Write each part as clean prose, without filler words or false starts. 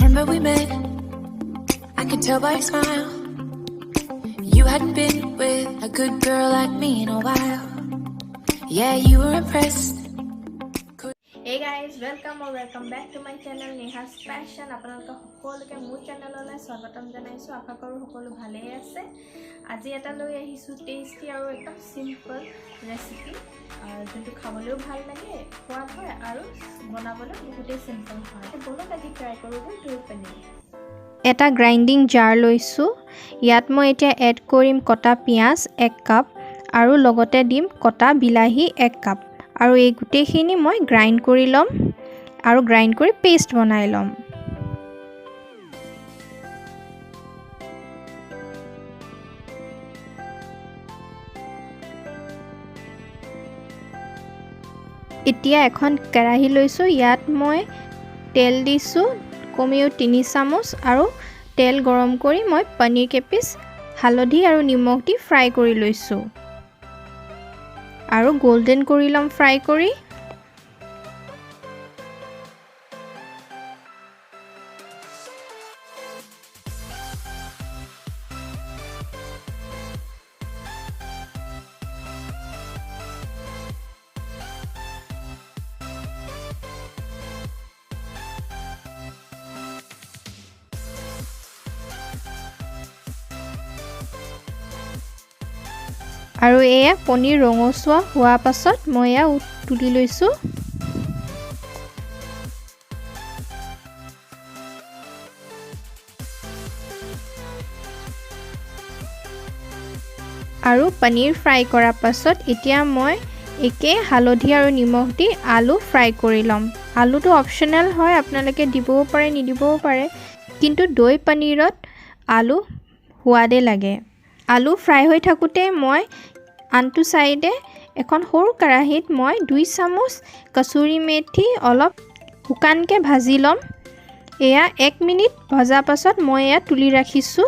September we met, I could tell by your smile. You hadn't been with a good girl like me in a while. Yeah, you were impressed. Hey guys, welcome back to my channel Neha's Fashion. আপোনালোকে সকলোকে মোৰ চেনেললৈ স্বাগতম জনাইছো। আশা কৰো সকলো ভালেই আছে। আজি এটা লৈ আহিছো টেস্টি আৰু একদম সিম্পল ৰেচিপি, যোনটো খাবলৈও ভাল লাগে, সোৱাদ হয় আৰু বনাবলৈ বহুতেই সিম্পল হয়। বলক আজি ট্ৰাই কৰো দৈ পনীৰ। এটা গ্ৰাইণ্ডিং জাৰ লৈছো। ইয়াত মই এতিয়া এড কৰিম কটা পিয়াজ 1 কাপ আৰু লগতে দিম কটা বিলাহী 1 কাপ। আৰু এই গুটেখিনি মই গ্ৰাইণ্ড কৰি লম আৰু গ্ৰাইণ্ড কৰি পেষ্ট বনাই লম। এতিয়া এখন কেৰাহী লৈছো। ইয়াত মই তেল দিছো কমেও 3 চামুচ আৰু তেল গৰম কৰি মই পনীৰ কেপিচ হালধি আৰু নিমখ দি ফ্ৰাই কৰি লৈছো আৰু গোল্ডেন কৰি লম ফ্ৰাই কৰি। আৰু এয়া পনীৰ ৰঙচুৱা হোৱা পাছত মই এয়া তুলি লৈছো। আৰু পনীৰ ফ্ৰাই কৰাৰ পাছত এতিয়া মই একে হালধি আৰু নিমখ দি আলু ফ্ৰাই কৰি লম। আলুটো অপচনেল হয়, আপোনালোকে দিবও পাৰে নিদিবও পাৰে, কিন্তু দৈ পনীৰত আলু সোৱাদে লাগে। আলু ফ্ৰাই হৈ থাকোঁতে মই আনটো সাইডে এখন সৰু কেৰাহীত মই 2 চামুচ কসুৰি মেথি অলপ শুকানকে ভাজি লম। এয়া 1 মিনিট ভজা পাছত মই এয়া তুলি ৰাখিছো।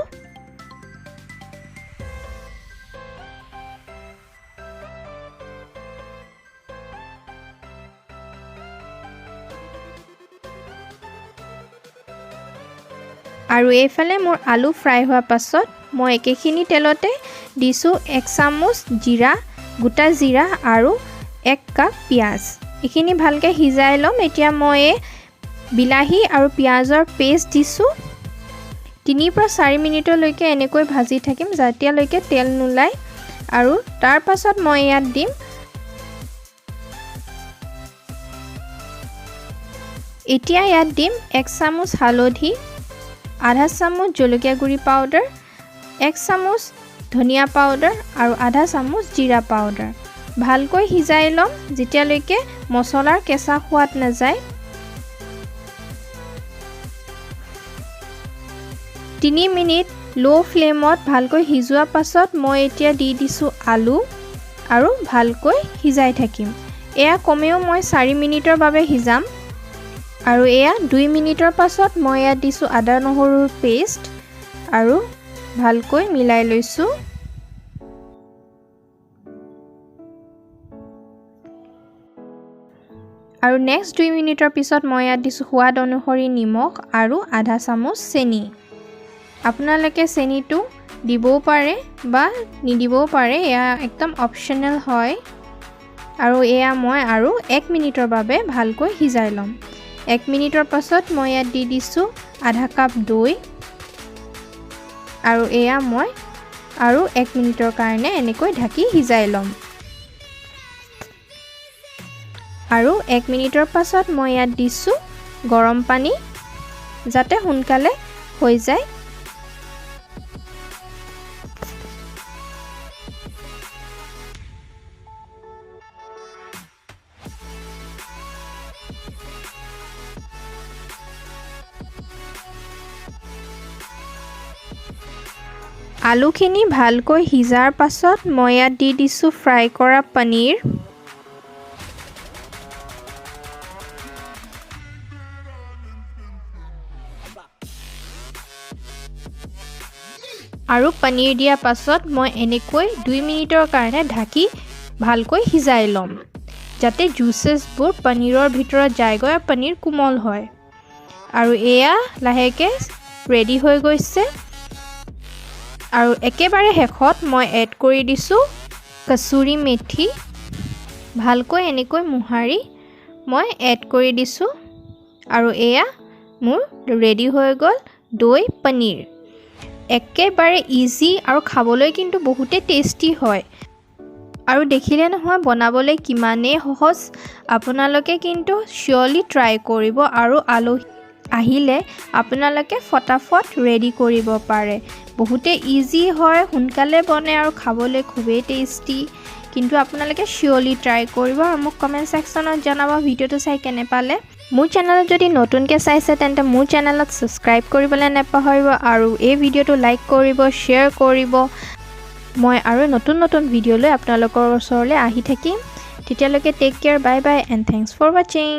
আৰু এইফালে মোৰ আলু ফ্ৰাই হোৱা পাছত মই একেখিনি তেলতে দিছো 1 চামুচ জিৰা, গোটা জিৰা আৰু 1 কাপ পিয়াজ। এখিনি ভালকে হিজাই লম। এতিয়া মই বিলাহী আৰু পিয়াজৰ পেষ্ট দিছো। 3 পৰা 4 মিনিটলৈকে এনেকৈ ভাজি থাকিম যেতিয়ালৈকে তেল নোলায়। আৰু তাৰ পাছত মই ইয়াত দিম এতিয়া ইয়াত দিম 1 চামুচ হালধি, আধা চামুচ জলকীয়া গুড়ি পাউডাৰ, 1 চামুচ ধনিয়া পাউডাৰ আৰু আধা চামুচ জিৰা পাউডাৰ। ভালকৈ হিজাই লম যেতিয়ালৈকে মছলাৰ কেঁচা সোৱাদ নাযায়। 3 মিনিট লো ফ্লেমত ভালকৈ হিজোৱা পাছত মই এতিয়া দি দিছো আলু আৰু ভালকৈ হিজাই থাকিম। এয়া কমেও মই 4 মিনিটৰ বাবে হিজাম। আৰু এয়া 2 মিনিটৰ পাছত মই ইয়াত দিছো আদা নহৰুৰ পেষ্ট আৰু ভালকৈ মিলাই লৈছো। আৰু নেক্সট 2 মিনিটৰ পিছত মই ইয়াত দিছো সোৱাদ অনুসৰি নিমখ আৰু আধা চামুচ চেনি। আপোনালোকে চেনিটো দিবও পাৰে বা নিদিবও পাৰে, এয়া একদম অপচনেল হয়। আৰু এয়া মই আৰু 1 মিনিটৰ বাবে ভালকৈ হিজাই লম। 1 মিনিটৰ পাছত মই ইয়াত দি দিছো আধা কাপ দৈ আৰু এয়া মই আৰু 1 মিনিটৰ কাৰণে এনেকৈ ঢাকি হিজাই লম। আৰু 1 মিনিটৰ পাছত মই ইয়াত দিছো গৰম পানী যাতে সোনকালে হৈ যায়। আলুখিনি ভালকৈ হিজাৰ পাছত মই ইয়াত দি দিছো ফ্ৰাই কৰা পনীৰ। আৰু পনীৰ দিয়া পাছত মই এনেকৈ 2 মিনিটৰ কাৰণে ঢাকি ভালকৈ হিজাই লম যাতে জুচেছবোৰ পনীৰৰ ভিতৰত যায়গৈ আৰু পনীৰ কোমল হয়। আৰু এয়া লাহেকৈ ৰেডি হৈ গৈছে আৰু একেবাৰে শেষত মই এড কৰি দিছোঁ কসুৰি মেথি ভালকৈ এনেকৈ মোহাৰি মই এড কৰি দিছোঁ আৰু এয়া মোৰ ৰেডি হৈ গ'ল দৈ পনীৰ একেবাৰে ইজি আৰু খাবলৈ কিন্তু বহুতে টেষ্টি হয় আৰু দেখিলে নহয় বনাবলৈ কিমানেই সহজ আপোনালোকে কিন্তু শিয়ৰলি ট্ৰাই কৰিব আৰু আলহী আহিলে আপোনালোকে ফটাফট ৰেডি কৰিব পাৰে বহুতে ইজি হয় সোনকালে বনে আৰু খাবলৈ খুবেই টেষ্টি কিন্তু আপোনালোকে শিয়ৰলি ট্ৰাই কৰিব আৰু মোক কমেণ্ট সেকশ্যনত জনাব ভিডিঅ'টো চাই কেনে পালে মোৰ চেনেলত যদি নতুনকৈ চাইছে তেন্তে মোৰ চেনেলত সাবস্ক্ৰাইব কৰিবলৈ নাপাহৰিব আৰু এই ভিডিঅ'টো লাইক কৰিব শ্বেয়াৰ কৰিব মই আৰু নতুন নতুন ভিডিঅ' লৈ আপোনালোকৰ ওচৰলৈ আহি থাকিম তেতিয়ালৈকে take care bye bye and thanks for ৱাচিং